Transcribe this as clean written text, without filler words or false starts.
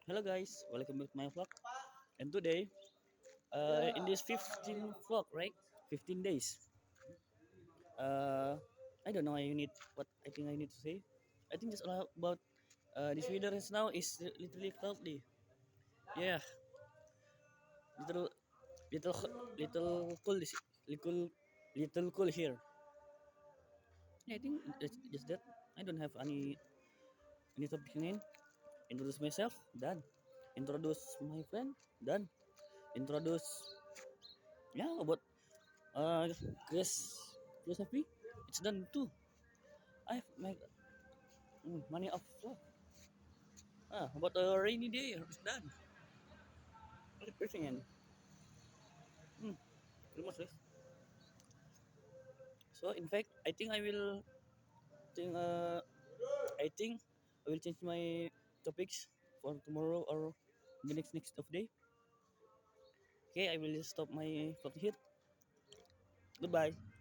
Hello guys, welcome back to my vlog. And today, in this 15 vlog, right? 15 days. Uh, I don't know. What I think I need to say. I think it's all about this weather is now is literally cloudy. Yeah, little, little, little cool, little, little cool here. Yeah, I think it's just that. I don't have any topic in. Introduce myself, done. Introduce my friend, done. Introduce about Chris philosophy, it's done too. I have my money off flow. About a rainy day, it's done. Only person yan. Hmm, almost less. So in fact, think I think I will change my topics for tomorrow or the next of day. Okay, I will stop my vlog here. Goodbye.